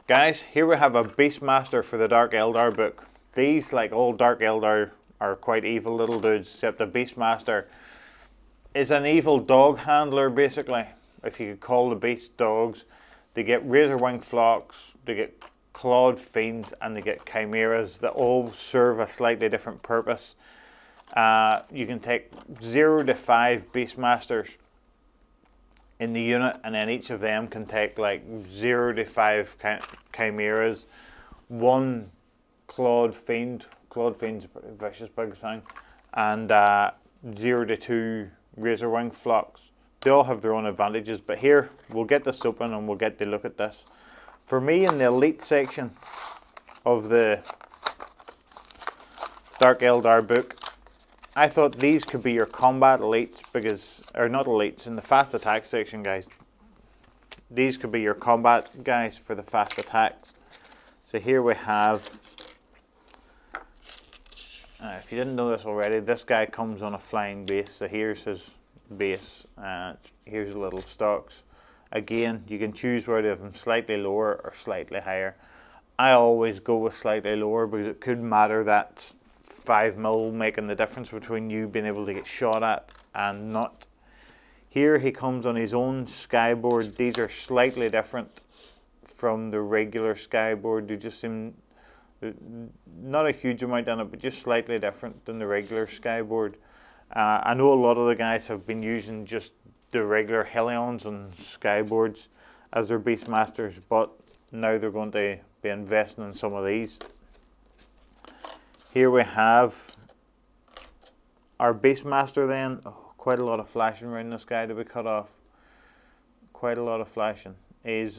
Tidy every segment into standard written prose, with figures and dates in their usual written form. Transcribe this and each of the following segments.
Guys, here we have a Beastmaster for the Dark Eldar book. These, like all Dark Eldar, are quite evil little dudes, except the Beastmaster is an evil dog handler, basically. If you could call the beasts dogs. They get razor wing flocks, they get clawed fiends, and they get chimeras that all serve a slightly different purpose. You can take 0 to 5 Beastmasters in the unit, and then each of them can take like 0 to 5 chimeras, 1 clawed fiend. Clawed fiend's a pretty vicious big thing, and 0 to 2 razor wing flocks. They all have their own advantages, but here we'll get this open and we'll get to look at this. For me, in the elite section of the Dark Eldar book, I thought these could be your combat elites, because, or not elites, in the fast attack section, guys. These could be your combat guys for the fast attacks. So here we have, if you didn't know this already, this guy comes on a flying base. So here's his base, here's the little stocks. Again, you can choose whether to have them slightly lower or slightly higher. I always go with slightly lower because it could matter that 5mm making the difference between you being able to get shot at and not. Here he comes on his own skyboard. These are slightly different from the regular skyboard. They just seem, not a huge amount in it, but just slightly different than the regular skyboard. I know a lot of the guys have been using just the regular Hellions and skyboards as their Beastmasters, but now they're going to be investing in some of these. Here we have our Beastmaster then. Oh, quite a lot of flashing around this guy to be cut off. Quite a lot of flashing. He's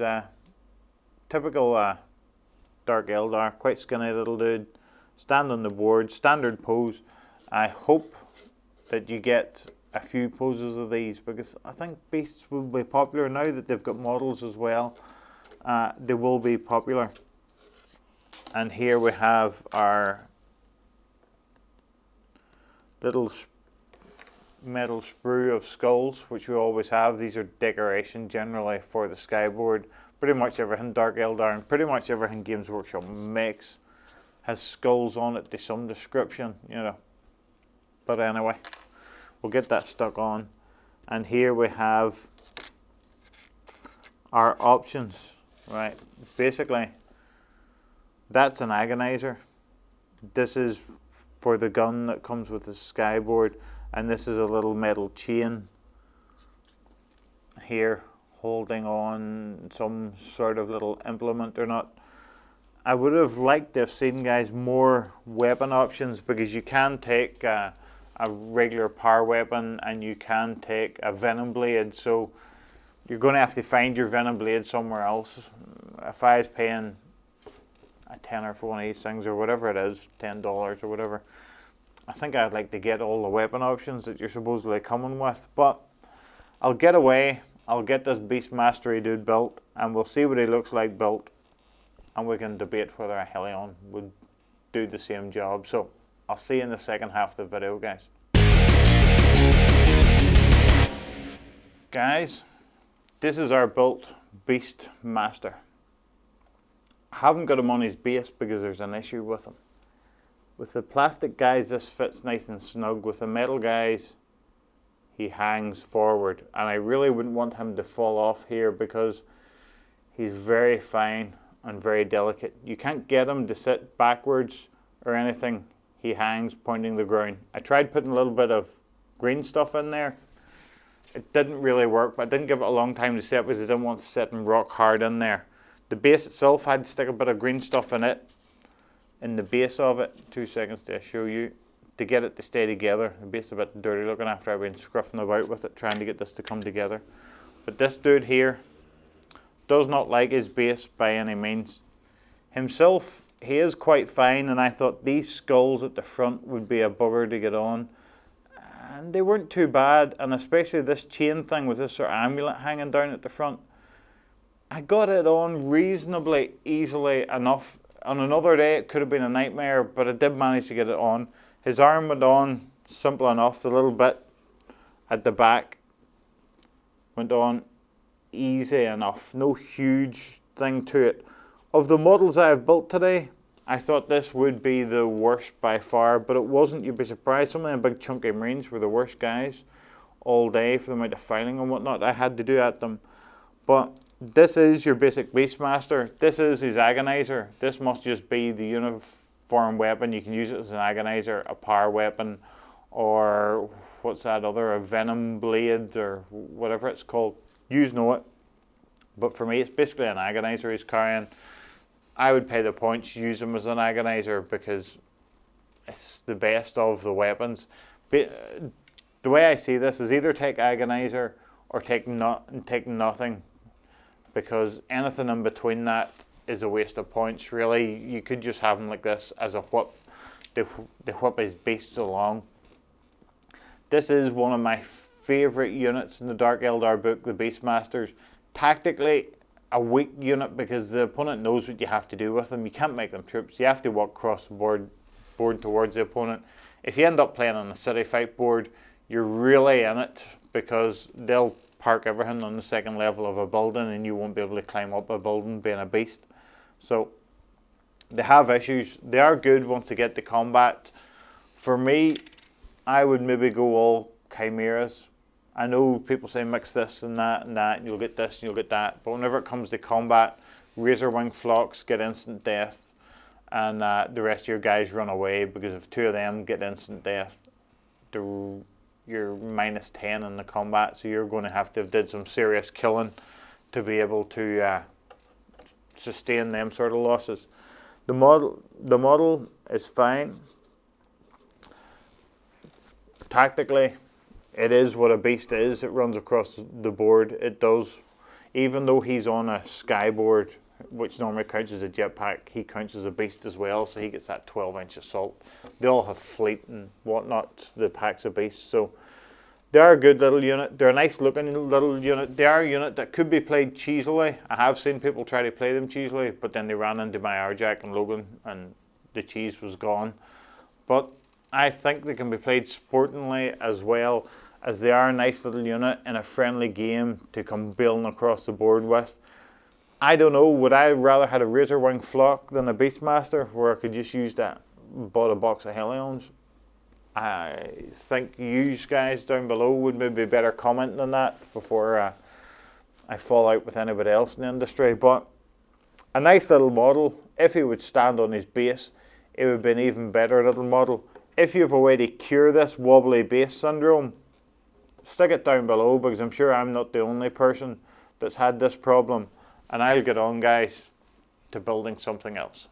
typical Dark Eldar, quite skinny little dude. Stand on the board, standard pose. I hope that you get a few poses of these, because I think beasts will be popular now that they've got models as well. They will be popular. And here we have our little metal sprue of skulls, which we always have. These are decoration generally for the skyboard. Pretty much everything Dark Eldar and pretty much everything Games Workshop makes has skulls on it to some description, you know. But anyway, we'll get that stuck on. And here we have our options, right? Basically, that's an agonizer. This is for the gun that comes with the skyboard, and this is a little metal chain here holding on some sort of little implement or not. I would have liked to have seen, guys, more weapon options, because you can take a regular power weapon and you can take a venom blade, so you're going to have to find your venom blade somewhere else. If I was paying a tenner for one of these things, or whatever it is, $10 or whatever, I think I'd like to get all the weapon options that you're supposedly coming with. But I'll get away, I'll get this Beastmastery dude built, and we'll see what he looks like built, and we can debate whether a Hellion would do the same job. So I'll see you in the second half of the video, guys. Guys, this is our built Beastmaster. I haven't got him on his base because there's an issue with him. With the plastic guys, this fits nice and snug. With the metal guys, he hangs forward, and I really wouldn't want him to fall off here because he's very fine and very delicate. You can't get him to sit backwards or anything. He hangs pointing the ground. I tried putting a little bit of green stuff in there. It didn't really work, but I didn't give it a long time to set because I didn't want to sit and rock hard in there. The base itself, I had to stick a bit of green stuff in it, in the base of it. 2 seconds to show you, to get it to stay together. The base is a bit dirty looking after I've been scruffing about with it, trying to get this to come together. But this dude here does not like his base by any means. Himself, he is quite fine, and I thought these skulls at the front would be a bugger to get on. And they weren't too bad, and especially this chain thing with this sort of amulet hanging down at the front. I got it on reasonably easily enough. On another day it could have been a nightmare, but I did manage to get it on. His arm went on simple enough. The little bit at the back went on easy enough. No huge thing to it. Of the models I have built today, I thought this would be the worst by far, but it wasn't. You'd be surprised. Some of them big chunky Marines were the worst guys all day for the amount of filing and whatnot I had to do at them. But this is your basic Beastmaster. This is his Agonizer. This must just be the uniform weapon. You can use it as an Agonizer, a power weapon, or what's that other, a Venom Blade, or whatever it's called. You know it. But for me, it's basically an Agonizer he's carrying. I would pay the points, use him as an Agonizer, because it's the best of the weapons. The way I see this is either take Agonizer or take nothing, because anything in between that is a waste of points. Really, you could just have him like this as a whip. The whip his beasts along. This is one of my favourite units in the Dark Eldar book, the Beastmasters. Tactically, a weak unit because the opponent knows what you have to do with them. You can't make them troops. You have to walk across the board towards the opponent. If you end up playing on a city fight board, you're really in it, because they'll park everything on the second level of a building and you won't be able to climb up a building being a beast. So they have issues. They are good once they get to combat. For me, I would maybe go all chimeras. I know people say mix this and that, and you'll get this and you'll get that. But whenever it comes to combat, razor wing flocks get instant death, and the rest of your guys run away, because if two of them get instant death, you're -10 in the combat. So you're going to have did some serious killing to be able to sustain them sort of losses. The model is fine. Tactically, it is what a beast is. It runs across the board. It does. Even though he's on a skyboard, which normally counts as a jetpack, he counts as a beast as well, so he gets that 12-inch assault. They all have fleet and whatnot, the packs of beasts. So they are a good little unit. They're a nice looking little unit. They are a unit that could be played cheesily. I have seen people try to play them cheesily, but then they ran into my Arjack and Logan and the cheese was gone. But I think they can be played sportingly as well, as they are a nice little unit in a friendly game to come building across the board with. I don't know, would I rather had a razor wing flock than a Beastmaster, where I could just use that, bought a box of Hellions? I think you guys down below would maybe be better commenting on that before I fall out with anybody else in the industry. But a nice little model. If he would stand on his base, it would be an even better little model. If you have a way to cure this wobbly base syndrome, stick it down below, because I'm sure I'm not the only person that's had this problem, and I'll get on, guys, to building something else.